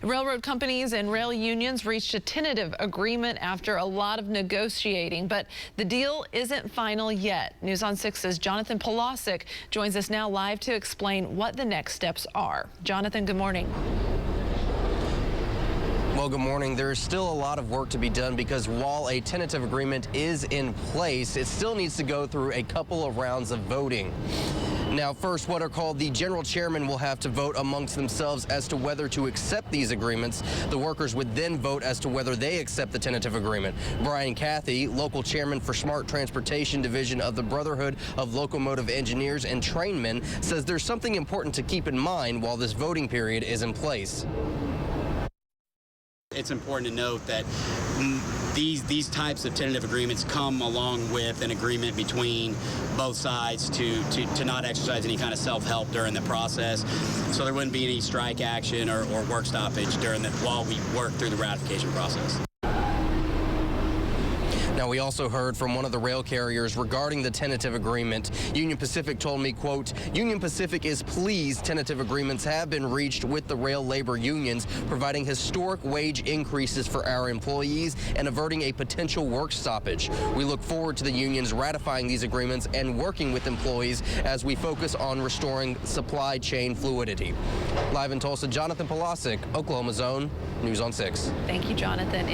Railroad companies and rail unions reached a tentative agreement after a lot of negotiating, but the deal isn't final yet. News on 6's Jonathan Polosic joins us now live to explain what the next steps are. Jonathan, good morning. Well, good morning. There is still a lot of work to be done because while a tentative agreement is in place, it still needs to go through a couple of rounds of voting. Now, first, what are called the general chairman will have to vote amongst themselves as to whether to accept these agreements. The workers would then vote as to whether they accept the tentative agreement. Brian Cathy, local chairman for Smart Transportation Division of the Brotherhood of Locomotive Engineers and Trainmen, says there's something important to keep in mind while this voting period is in place. It's important to note that these types of tentative agreements come along with an agreement between both sides to not exercise any kind of self-help during the process. So there wouldn't be any strike action or work stoppage while we work through the ratification process. Now, we also heard from one of the rail carriers regarding the tentative agreement. Union Pacific told me, quote, Union Pacific is pleased tentative agreements have been reached with the rail labor unions, providing historic wage increases for our employees and averting a potential work stoppage. We look forward to the unions ratifying these agreements and working with employees as we focus on restoring supply chain fluidity. Live in Tulsa, Jonathan Polosic, Oklahoma Zone, News on 6. Thank you, Jonathan.